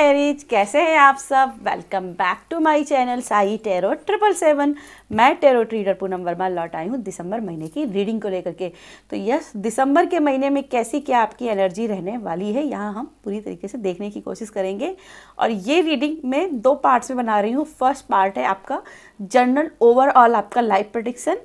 Aries, कैसे हैं आप सब। Welcome back to my channel Sai tarot 777। मैं टैरो ट्रीडर पूनम वर्मा लौट आई हूँ दिसंबर महीने की रीडिंग को लेकर के। तो यस, दिसंबर के महीने में कैसी क्या आपकी एनर्जी रहने वाली है यहाँ हम पूरी तरीके से देखने की कोशिश करेंगे। और ये रीडिंग मैं 2 पार्ट्स में बना रही हूँ। फर्स्ट पार्ट है आपका जनरल ओवरऑल आपका लाइफ प्रेडिक्शन,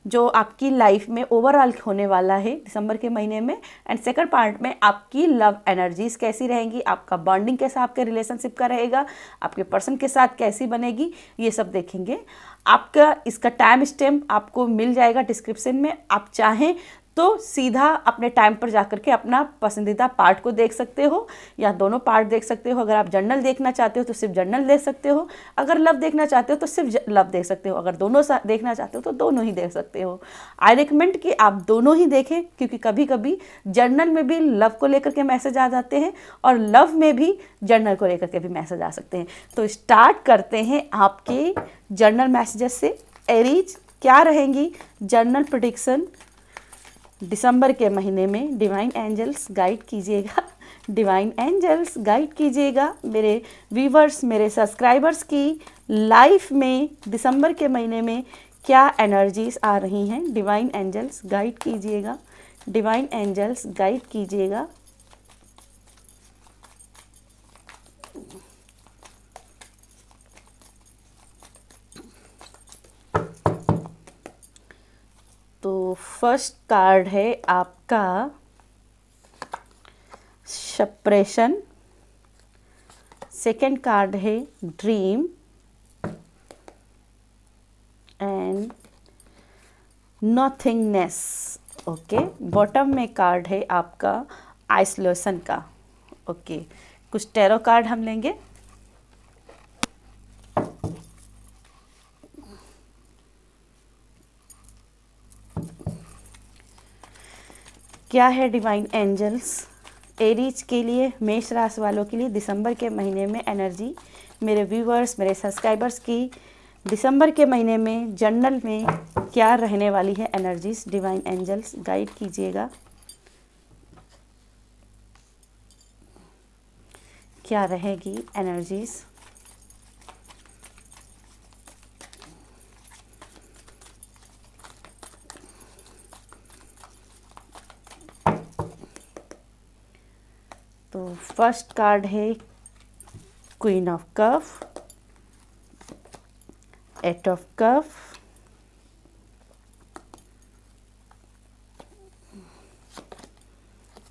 जो आपकी लाइफ में ओवरऑल होने वाला है दिसंबर के महीने में। एंड सेकंड पार्ट में आपकी लव एनर्जीज कैसी रहेंगी, आपका बॉन्डिंग कैसा आपके रिलेशनशिप का रहेगा, आपके पर्सन के साथ कैसी बनेगी, ये सब देखेंगे। आपका इसका टाइम स्टैम्प आपको मिल जाएगा डिस्क्रिप्शन में। आप चाहें तो सीधा अपने टाइम पर जाकर के अपना पसंदीदा पार्ट को देख सकते हो या दोनों पार्ट देख सकते हो। अगर आप जर्नल देखना चाहते हो तो सिर्फ जर्नल देख सकते हो, अगर लव देखना चाहते हो तो सिर्फ लव देख सकते हो, अगर दोनों देखना चाहते हो तो दोनों ही देख सकते हो। आई रिकमेंड कि आप दोनों ही देखें, क्योंकि कभी कभी जर्नल में भी लव को लेकर के मैसेज आ जाते हैं और लव में भी जर्नल को लेकर के भी मैसेज आ सकते हैं। तो स्टार्ट करते हैं आपके जर्नल मैसेजेस से। एरीज, क्या रहेंगी जर्नल प्रेडिक्शन दिसंबर के महीने में। डिवाइन एंजल्स गाइड कीजिएगा, डिवाइन एंजल्स गाइड कीजिएगा मेरे व्यूवर्स, मेरे सब्सक्राइबर्स की लाइफ में दिसंबर के महीने में क्या एनर्जीज आ रही हैं। डिवाइन एंजल्स गाइड कीजिएगा, डिवाइन एंजल्स गाइड कीजिएगा। तो फर्स्ट कार्ड है आपका सेपरेशन, सेकंड कार्ड है ड्रीम एंड नॉथिंगनेस। ओके, बॉटम में कार्ड है आपका आइसोलेशन का। ओके, कुछ टैरो कार्ड हम लेंगे। क्या है डिवाइन एंजल्स एरीज के लिए, मेष राशि वालों के लिए दिसंबर के महीने में एनर्जी, मेरे व्यूवर्स, मेरे सब्सक्राइबर्स की दिसंबर के महीने में जर्नल में क्या रहने वाली है एनर्जीज। डिवाइन एंजल्स गाइड कीजिएगा, क्या रहेगी एनर्जीज। तो फर्स्ट कार्ड है queen of cups, eight of cups,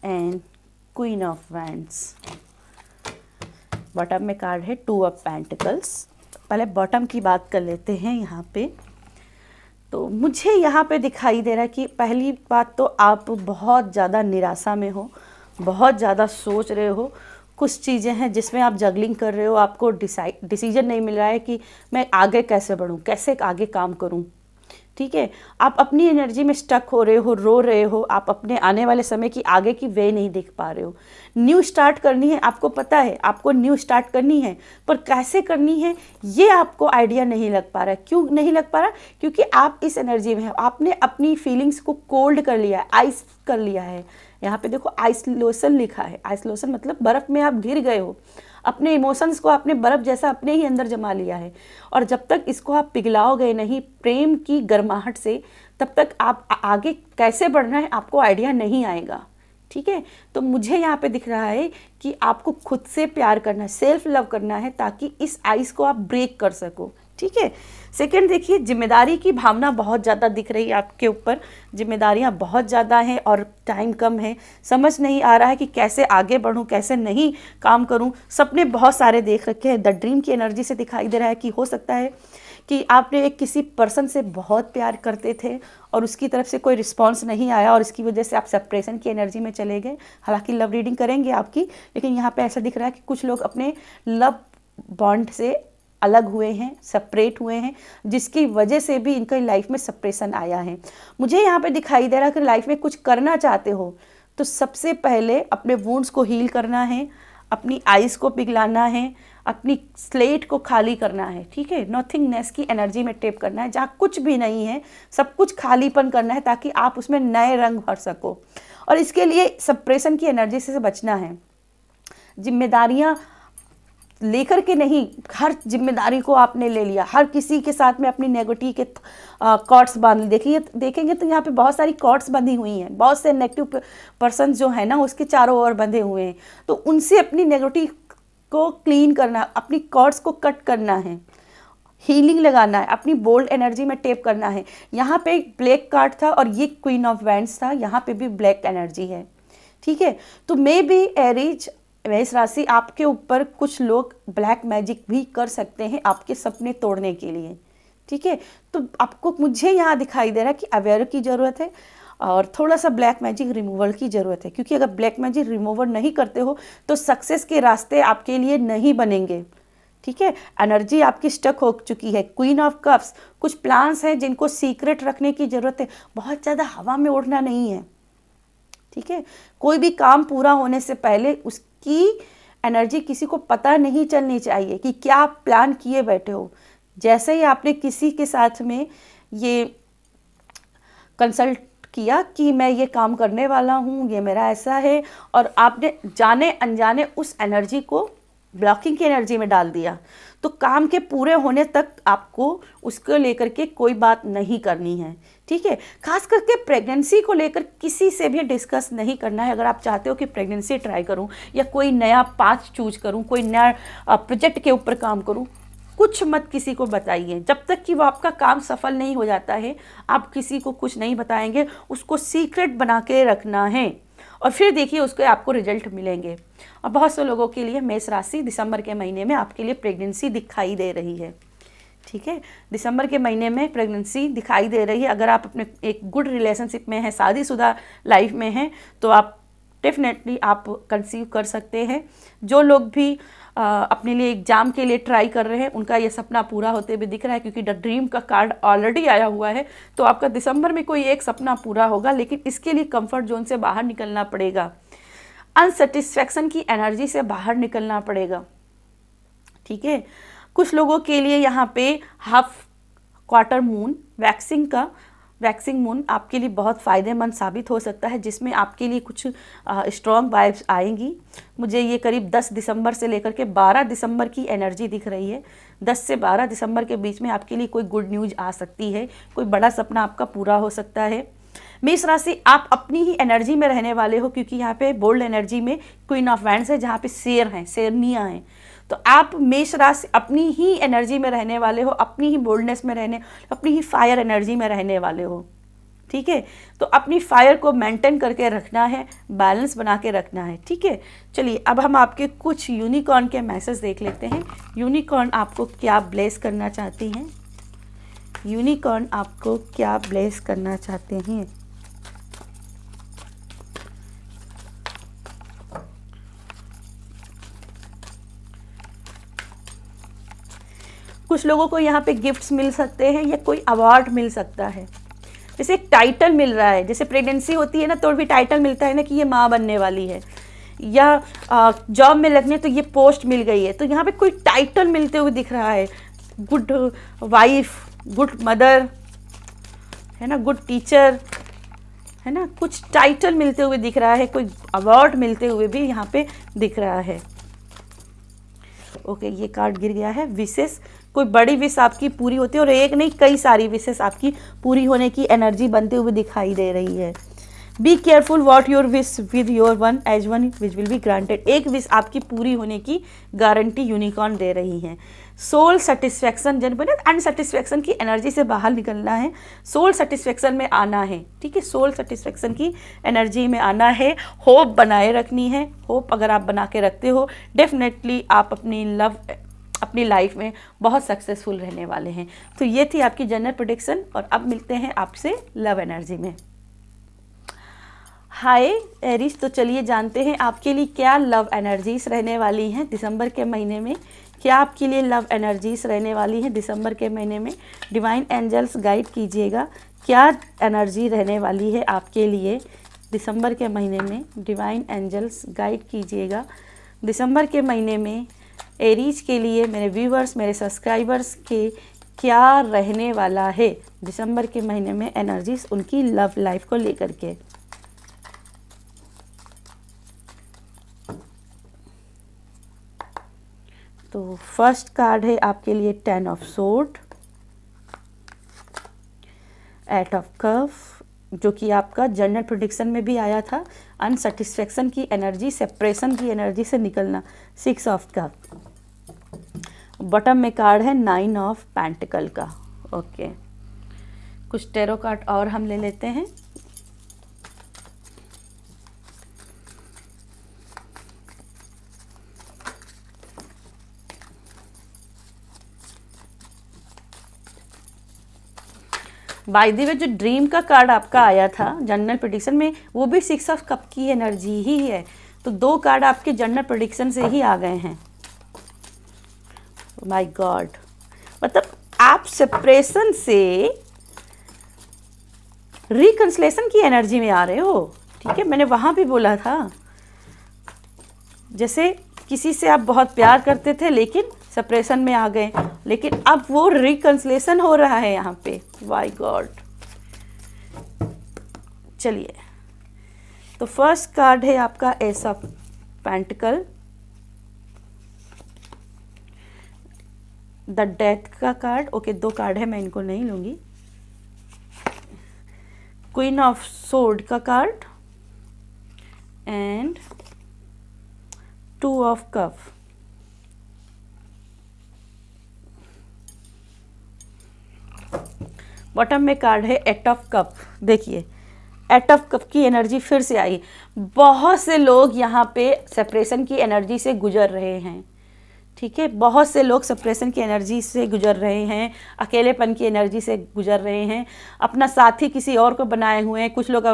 and queen of wands. Bottom में कार्ड है 2 ऑफ पेंटिकल्स। पहले बॉटम की बात कर लेते हैं यहाँ पे। तो मुझे यहाँ पे दिखाई दे रहा है कि पहली बात तो आप बहुत ज़्यादा निराशा में हो, बहुत ज़्यादा सोच रहे हो। कुछ चीज़ें हैं जिसमें आप जगलिंग कर रहे हो, आपको डिसीजन नहीं मिल रहा है कि मैं आगे कैसे बढ़ूं, कैसे आगे काम करूं। ठीक है, आप अपनी एनर्जी में स्टक हो रहे हो, रो रहे हो, आप अपने आने वाले समय की आगे की वे नहीं देख पा रहे हो। न्यू स्टार्ट करनी है, आपको पता है आपको न्यू स्टार्ट करनी है, पर कैसे करनी है ये आपको आइडिया नहीं लग पा रहा है। क्यों नहीं लग पा रहा? क्योंकि आप इस एनर्जी में हो, आपने अपनी फीलिंग्स को कोल्ड कर लिया है, आइस कर लिया है। यहाँ पे देखो आइसोलेशन लिखा है। आइसोलेशन मतलब बर्फ़ में आप घिर गए हो, अपने इमोशंस को आपने बर्फ़ जैसा अपने ही अंदर जमा लिया है। और जब तक इसको आप पिघलाओगे नहीं प्रेम की गर्माहट से, तब तक आप आगे कैसे बढ़ना है आपको आइडिया नहीं आएगा। ठीक है, तो मुझे यहाँ पे दिख रहा है कि आपको खुद से प्यार करना है, सेल्फ लव करना है, ताकि इस आइस को आप ब्रेक कर सको। ठीक है, सेकंड देखिए, जिम्मेदारी की भावना बहुत ज़्यादा दिख रही है आपके ऊपर। जिम्मेदारियां बहुत ज़्यादा हैं और टाइम कम है। समझ नहीं आ रहा है कि कैसे आगे बढ़ूं, कैसे नहीं काम करूं। सपने बहुत सारे देख रखे हैं। द ड्रीम की एनर्जी से दिखाई दे रहा है कि हो सकता है कि आपने एक किसी पर्सन से बहुत प्यार करते थे और उसकी तरफ से कोई रिस्पॉन्स नहीं आया और इसकी वजह से आप सेपरेशन की एनर्जी में चले गए। हालांकि लव रीडिंग करेंगे आपकी, लेकिन यहाँ पे ऐसा दिख रहा है कि कुछ लोग अपने लव बॉन्ड से अलग हुए हैं, सेपरेट हुए हैं, जिसकी वजह से भी इनकी लाइफ में सेपरेशन आया है। मुझे यहाँ पे दिखाई दे रहा है कि लाइफ में कुछ करना चाहते हो तो सबसे पहले अपने वुंड्स को हील करना है, अपनी आइज़ को पिघलाना है, अपनी स्लेट को खाली करना है। ठीक है, नॉथिंगनेस की एनर्जी में टेप करना है, जहाँ कुछ भी नहीं है, सब कुछ खालीपन करना है, ताकि आप उसमें नए रंग भर सको। और इसके लिए सेपरेशन की एनर्जी से बचना है। जिम्मेदारियाँ लेकर के नहीं, हर जिम्मेदारी को आपने ले लिया, हर किसी के साथ में अपनी नेगेटिव के कॉर्ड्स बांध ली। देखेंगे तो यहाँ पे बहुत सारी कॉर्ड्स बंधी हुई हैं, बहुत से नेगेटिव पर्सन जो है ना उसके चारों ओर बंधे हुए हैं। तो उनसे अपनी नेगेटिव को क्लीन करना, अपनी कॉर्ड्स को कट करना है, हीलिंग लगाना है, अपनी बोल्ड एनर्जी में टेप करना है। यहाँ पे एक ब्लैक कार्ड था और ये क्वीन ऑफ वैंड्स था, यहाँ पे भी ब्लैक एनर्जी है, ठीक है। तो मे बी एरीज मेष राशि, आपके ऊपर कुछ लोग ब्लैक मैजिक भी कर सकते हैं आपके सपने तोड़ने के लिए, ठीक है। तो आपको, मुझे यहाँ दिखाई दे रहा है कि अवेयर की ज़रूरत है और थोड़ा सा ब्लैक मैजिक रिमूवल की ज़रूरत है, क्योंकि अगर ब्लैक मैजिक रिमूवल नहीं करते हो तो सक्सेस के रास्ते आपके लिए नहीं बनेंगे, ठीक है। एनर्जी आपकी स्टक हो चुकी है। क्वीन ऑफ कप्स, कुछ प्लान्स हैं जिनको सीक्रेट रखने की ज़रूरत है, बहुत ज़्यादा हवा में उड़ना नहीं है, ठीक है। कोई भी काम पूरा होने से पहले उसकी एनर्जी किसी को पता नहीं चलनी चाहिए कि क्या आप प्लान किए बैठे हो। जैसे ही आपने किसी के साथ में ये कंसल्ट किया कि मैं ये काम करने वाला हूँ, ये मेरा ऐसा है, और आपने जाने अनजाने उस एनर्जी को ब्लॉकिंग की एनर्जी में डाल दिया, तो काम के पूरे होने तक आपको उसको लेकर के कोई बात नहीं करनी है, ठीक है। खास करके प्रेगनेंसी को लेकर किसी से भी डिस्कस नहीं करना है। अगर आप चाहते हो कि प्रेगनेंसी ट्राई करूं या कोई नया पाथ चूज करूं, कोई नया प्रोजेक्ट के ऊपर काम करूं, कुछ मत किसी को बताइए। जब तक कि वो आपका काम सफल नहीं हो जाता है, आप किसी को कुछ नहीं बताएंगे, उसको सीक्रेट बना के रखना है और फिर देखिए उसके आपको रिजल्ट मिलेंगे। और बहुत से लोगों के लिए मेष राशि दिसंबर के महीने में आपके लिए प्रेगनेंसी दिखाई दे रही है, ठीक है। दिसंबर के महीने में प्रेगनेंसी दिखाई दे रही है। अगर आप अपने एक गुड रिलेशनशिप में हैं, शादीशुदा लाइफ में हैं, तो आप डेफिनेटली आप कंसीव कर सकते हैं। जो लोग भी अपने लिए एग्जाम के लिए ट्राई कर रहे हैं, उनका ये सपना पूरा होते हुए दिख रहा है, क्योंकि द ड्रीम का कार्ड ऑलरेडी आया हुआ है। तो आपका दिसंबर में कोई एक सपना पूरा होगा, लेकिन इसके लिए कंफर्ट जोन से बाहर निकलना पड़ेगा, अनसेटिस्फैक्शन की एनर्जी से बाहर निकलना पड़ेगा, ठीक है। कुछ लोगों के लिए यहाँ पे half quarter moon, waxing moon आपके लिए बहुत फ़ायदेमंद साबित हो सकता है, जिसमें आपके लिए कुछ स्ट्रॉन्ग वाइब्स आएंगी। मुझे ये करीब 10 दिसंबर से लेकर के 12 दिसंबर की एनर्जी दिख रही है। 10 से 12 दिसंबर के बीच में आपके लिए कोई गुड न्यूज़ आ सकती है, कोई बड़ा सपना आपका पूरा हो सकता है। मेष राशि, आप अपनी ही एनर्जी में रहने वाले हो, क्योंकि यहाँ पे बोल्ड एनर्जी में क्वीन ऑफ वैंड्स है, जहाँ पे शेर हैं, शेरनियाँ हैं। तो आप मेष राशि अपनी ही एनर्जी में रहने वाले हो, अपनी ही बोल्डनेस में रहने, अपनी ही फायर एनर्जी में रहने वाले हो, ठीक है। तो अपनी फायर को मेंटेन करके रखना है, बैलेंस बना के रखना है, ठीक है। चलिए अब हम आपके कुछ यूनिकॉर्न के मैसेज देख लेते हैं। यूनिकॉर्न आपको क्या ब्लेस करना चाहती हैं? यूनिकॉर्न आपको क्या ब्लेस करना चाहते हैं? कुछ लोगों को यहाँ पे गिफ्ट्स मिल सकते हैं या कोई अवार्ड मिल सकता है, जैसे एक टाइटल मिल रहा है। जैसे प्रेगनेंसी होती है ना, तो भी टाइटल मिलता है ना कि ये माँ बनने वाली है, या जॉब में लगने तो ये पोस्ट मिल गई है। तो यहाँ पे कोई टाइटल मिलते हुए दिख रहा है, गुड वाइफ, गुड मदर, है ना, गुड टीचर, है ना, कुछ टाइटल मिलते हुए दिख रहा है, कोई अवार्ड मिलते हुए भी यहाँ पे दिख रहा है। ओके, ये कार्ड गिर गया है। विशेष, कोई बड़ी विश आपकी पूरी होती है, और एक नहीं कई सारी विशेष आपकी पूरी होने की एनर्जी बनते हुए दिखाई दे रही है। Be careful what your wish with your one as one which will be granted. एक विश आपकी पूरी होने की गारंटी यूनिकॉर्न दे रही है। सोल सेटिस्फैक्शन, जन बने अनसेटिस्फैक्शन की एनर्जी से बाहर निकलना है, सोल सेटिस्फैक्शन में आना है, ठीक है। सोल सेटिस्फैक्शन की एनर्जी में आना है, होप बनाए रखनी है। होप अगर आप बना के रखते हो, डेफिनेटली आप अपनी लाइफ में बहुत सक्सेसफुल रहने वाले हैं। तो ये थी आपकी जनरल प्रेडिक्शन, और अब मिलते हैं आपसे लव एनर्जी में। हाय एरीज, तो चलिए जानते हैं आपके लिए क्या लव एनर्जीज रहने वाली हैं दिसंबर के महीने में। क्या आपके लिए लव एनर्जीज रहने वाली हैं दिसंबर के महीने में? डिवाइन एंजल्स गाइड कीजिएगा, क्या एनर्जी रहने वाली है आपके लिए दिसंबर के महीने में? डिवाइन एंजल्स गाइड कीजिएगा दिसंबर के महीने में एरीज के लिए, मेरे व्यूवर्स, मेरे सब्सक्राइबर्स के क्या रहने वाला है दिसंबर के महीने में एनर्जीज उनकी लव लाइफ को लेकर के। तो फर्स्ट कार्ड है आपके लिए 10 ऑफ सोर्ड, 8 ऑफ कफ, जो कि आपका जनरल प्रेडिक्शन में भी आया था, अनसेटिस्फेक्शन की एनर्जी, सेपरेशन की एनर्जी से निकलना, 6 ऑफ कफ। बॉटम में कार्ड है 9 ऑफ पेंटिकल का। ओके, कुछ टेरो कार्ड और हम ले लेते हैं। बाय द वे, जो ड्रीम का कार्ड आपका आया था जनरल प्रेडिक्शन में, वो भी 6 ऑफ कप की एनर्जी ही है। तो 2 कार्ड आपके जनरल प्रेडिक्शन से ही आ गए हैं। माय गॉड, मतलब आप सेपरेशन से रिकंसिलेशन की एनर्जी में आ रहे हो। ठीक है, मैंने वहाँ भी बोला था, जैसे किसी से आप बहुत प्यार करते थे लेकिन सेपरेशन में आ गए, लेकिन अब वो रिकंसिलेशन हो रहा है यहाँ पे। माय गॉड, चलिए, तो फर्स्ट कार्ड है आपका ace of pentacle, the death का कार्ड। ओके, 2 कार्ड है, मैं इनको नहीं लूंगी। क्वीन ऑफ सोर्ड का card and 2 of cups. Bottom में कार्ड है 8 ऑफ कप। देखिए, 8 ऑफ कप की एनर्जी फिर से आई। बहुत से लोग यहाँ पे सेपरेशन की एनर्जी से गुजर रहे हैं। ठीक है, बहुत से लोग सेपरेशन की एनर्जी से गुजर रहे हैं, अकेलेपन की एनर्जी से गुजर रहे हैं, अपना साथी किसी और को बनाए हुए हैं। कुछ लोग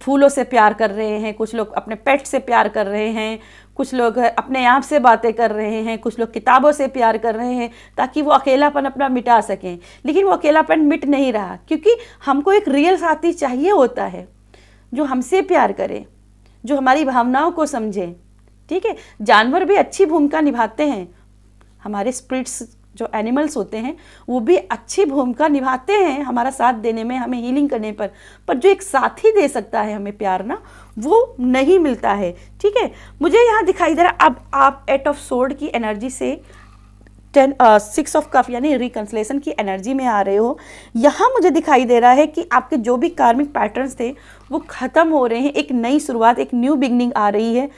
फूलों से प्यार कर रहे हैं, कुछ लोग अपने पेट से प्यार कर रहे हैं, कुछ लोग अपने आप से बातें कर रहे हैं, कुछ लोग किताबों से प्यार कर रहे हैं ताकि वो अकेलापन अपना मिटा सकें। लेकिन वो अकेलापन मिट नहीं रहा, क्योंकि हमको एक रियल साथी चाहिए होता है जो हमसे प्यार करे, जो हमारी भावनाओं को समझे। ठीक है, जानवर भी अच्छी भूमिका निभाते हैं, हमारे स्पिरिट्स जो एनिमल्स होते हैं वो भी अच्छी भूमिका निभाते हैं हमारा साथ देने में, हमें हीलिंग करने पर जो एक साथी दे सकता है हमें प्यार ना, वो नहीं मिलता है। ठीक है, मुझे यहाँ दिखाई दे रहा, अब आप 8 ऑफ सोर्ड की एनर्जी से 6 ऑफ कफ यानी रिकंसिलेशन की एनर्जी में आ रहे हो। यहाँ मुझे दिखाई दे रहा है कि आपके जो भी कार्मिक पैटर्न्स थे वो ख़त्म हो रहे हैं, एक नई शुरुआत, एक न्यू बिगनिंग आ रही है।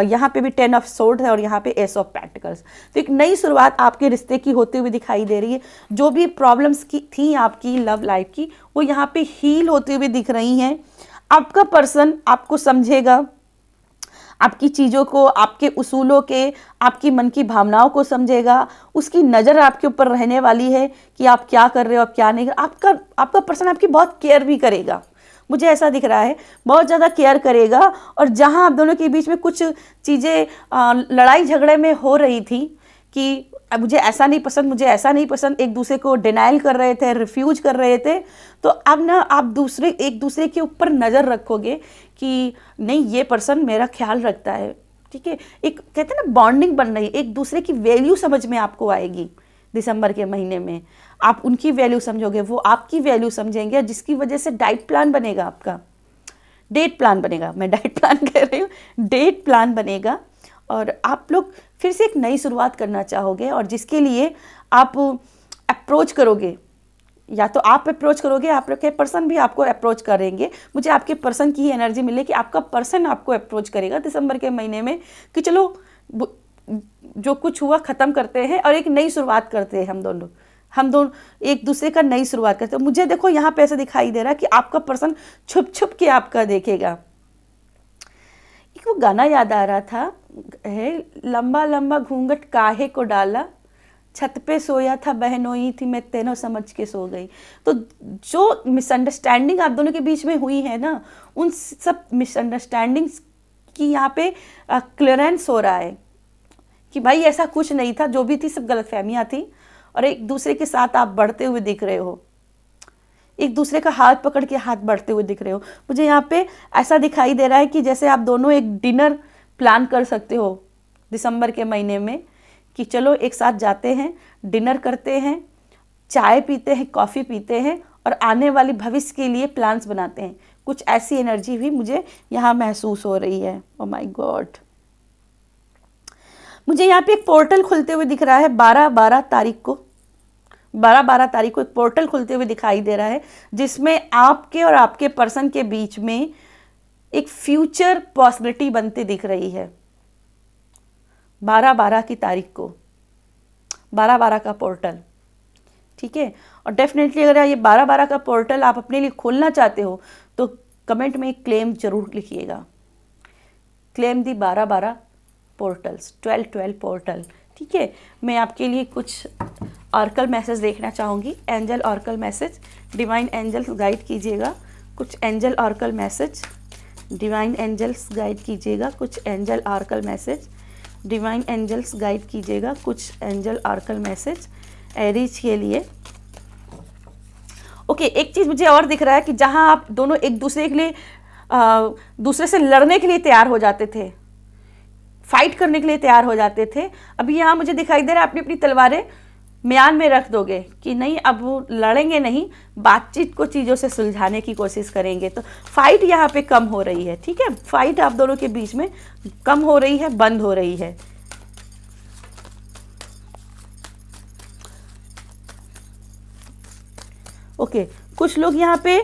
यहाँ पे भी 10 ऑफ सोर्ड है और यहाँ पे एस ऑफ पेंटिकल्स। तो एक नई शुरुआत आपके रिश्ते की होते हुए दिखाई दे रही है। जो भी प्रॉब्लम्स की थी आपकी लव लाइफ की, वो यहाँ पे हील होते हुए दिख रही हैं। आपका पर्सन आपको समझेगा, आपकी चीज़ों को, आपके उसूलों के, आपकी मन की भावनाओं को समझेगा। उसकी नज़र आपके ऊपर रहने वाली है कि आप क्या कर रहे हो, आप क्या नहीं। आपका पर्सन आपकी बहुत केयर भी करेगा, मुझे ऐसा दिख रहा है, बहुत ज़्यादा केयर करेगा। और जहाँ आप दोनों के बीच में कुछ चीज़ें लड़ाई झगड़े में हो रही थी कि मुझे ऐसा नहीं पसंद, मुझे ऐसा नहीं पसंद, एक दूसरे को डिनाइल कर रहे थे, रिफ्यूज कर रहे थे, तो अब ना आप एक दूसरे के ऊपर नज़र रखोगे कि नहीं, ये पर्सन मेरा ख्याल रखता है। ठीक है, एक कहते हैं ना बॉन्डिंग बन रही है, एक दूसरे की वैल्यू समझ में आपको आएगी। दिसंबर के महीने में आप उनकी वैल्यू समझोगे, वो आपकी वैल्यू समझेंगे, जिसकी वजह से डाइट प्लान बनेगा, आपका डेट प्लान बनेगा। मैं डाइट प्लान कह रही हूँ, डेट प्लान बनेगा और आप लोग फिर से एक नई शुरुआत करना चाहोगे, और जिसके लिए आप अप्रोच करोगे, या तो आप अप्रोच करोगे, आपके पर्सन भी आपको अप्रोच करेंगे। मुझे आपके पर्सन की एनर्जी मिले कि आपका पर्सन आपको अप्रोच करेगा दिसंबर के महीने में कि चलो जो कुछ हुआ ख़त्म करते हैं और एक नई शुरुआत करते हैं। हम दोनों एक दूसरे का नई शुरुआत करते हैं। मुझे देखो यहाँ पे ऐसा दिखाई दे रहा है कि आपका पर्सन छुप छुप के आपका देखेगा। एक वो गाना याद आ रहा था, है लंबा लंबा घूंघट काहे को डाला, छत पे सोया था बहनोई थी मैं तेनों समझ के सो गई। तो जो मिसअंडरस्टैंडिंग आप दोनों के बीच में हुई है ना, उन सब मिसअंडरस्टैंडिंग्स की यहाँ पे क्लियरेंस हो रहा है कि भाई ऐसा कुछ नहीं था, जो भी थी सब गलतफहमियाँ थी, और एक दूसरे के साथ आप बढ़ते हुए दिख रहे हो, एक दूसरे का हाथ पकड़ के हाथ बढ़ते हुए दिख रहे हो। मुझे यहाँ पे ऐसा दिखाई दे रहा है कि जैसे आप दोनों एक डिनर प्लान कर सकते हो दिसंबर के महीने में, कि चलो एक साथ जाते हैं, डिनर करते हैं, चाय पीते हैं, कॉफ़ी पीते हैं और आने वाली भविष्य के लिए प्लान्स बनाते हैं। कुछ ऐसी एनर्जी भी मुझे यहाँ महसूस हो रही है। ओह माय गॉड, मुझे यहाँ पे एक पोर्टल खुलते हुए दिख रहा है 12-12 तारीख को, 12-12 तारीख को एक पोर्टल खुलते हुए दिखाई दे रहा है, जिसमें आपके और आपके पर्सन के बीच में एक फ्यूचर पॉसिबिलिटी बनते दिख रही है। 12-12 की तारीख को 12-12 का पोर्टल, ठीक है। और डेफिनेटली अगर ये 12-12 का पोर्टल आप अपने लिए खोलना चाहते हो तो कमेंट में एक क्लेम जरूर लिखिएगा, क्लेम दी 12-12 पोर्टल्स, 12-12 पोर्टल, ठीक है। मैं आपके लिए कुछ ऑर्कल मैसेज देखना चाहूँगी, angel oracle message, divine angels guide कीजिएगा, कुछ angel oracle message, divine angels guide कीजिएगा, कुछ angel oracle message, divine angels guide कीजिएगा, कुछ एंजल ऑर्कल मैसेज एरीज के लिए। ओके, एक चीज़ मुझे और दिख रहा है कि जहां आप दोनों एक दूसरे के लिए दूसरे से लड़ने के लिए तैयार हो जाते थे, फाइट करने के लिए तैयार हो जाते थे, अभी यहाँ मुझे दिखाई दे रहा है अपनी अपनी तलवारें म्यान में रख दोगे कि नहीं, अब वो लड़ेंगे नहीं, बातचीत को चीज़ों से सुलझाने की कोशिश करेंगे। तो फाइट यहाँ पे कम हो रही है, ठीक है, फाइट आप दोनों के बीच में कम हो रही है, बंद हो रही है। ओके, कुछ लोग यहाँ पे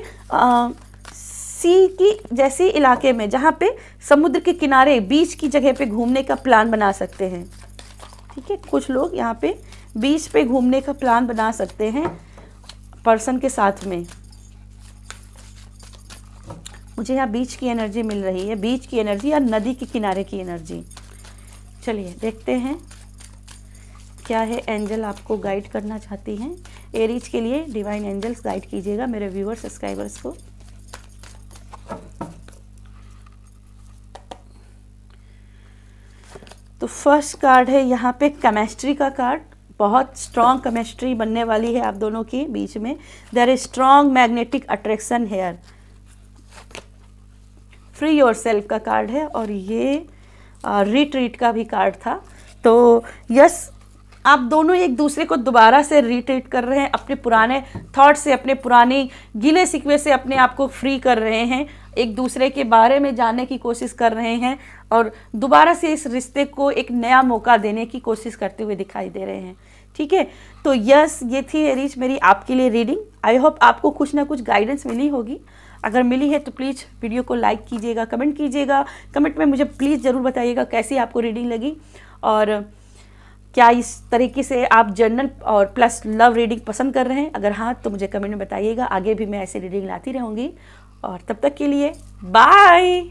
सी की जैसी इलाके में, जहाँ पे समुद्र के किनारे बीच की जगह पे घूमने का प्लान बना सकते हैं, ठीक है। कुछ लोग यहाँ पे बीच पे घूमने का प्लान बना सकते हैं पर्सन के साथ में। मुझे यहाँ बीच की एनर्जी मिल रही है, बीच की एनर्जी या नदी के किनारे की एनर्जी। चलिए देखते हैं क्या है एंजल आपको गाइड करना चाहती हैं। एरीज के लिए डिवाइन एंजल्स गाइड कीजिएगा मेरे व्यूअर सब्सक्राइबर्स को। तो फर्स्ट कार्ड है यहाँ पे केमिस्ट्री का कार्ड, बहुत स्ट्रॉन्ग केमिस्ट्री बनने वाली है आप दोनों के बीच में। There is strong magnetic attraction here. Free yourself का कार्ड है और ये रिट्रीट का भी कार्ड था। तो यस, आप दोनों एक दूसरे को दोबारा से रिट्रीट कर रहे हैं, अपने पुराने थॉट से, अपने पुराने गिले शिकवे से अपने आप को फ्री कर रहे हैं, एक दूसरे के बारे में जानने की कोशिश कर रहे हैं और दोबारा से इस रिश्ते को एक नया मौका देने की कोशिश करते हुए दिखाई दे रहे हैं, ठीक है। तो यस, ये थी एरीज मेरी आपके लिए रीडिंग। आई होप आपको कुछ ना कुछ गाइडेंस मिली होगी। अगर मिली है तो प्लीज़ वीडियो को लाइक कीजिएगा, कमेंट कीजिएगा, कमेंट में मुझे प्लीज़ ज़रूर बताइएगा कैसी आपको रीडिंग लगी और क्या इस तरीके से आप जर्नल और प्लस लव रीडिंग पसंद कर रहे हैं। अगर हाँ तो मुझे कमेंट में बताइएगा, आगे भी मैं ऐसी रीडिंग लाती रहूँगी। और तब तक के लिए बाय।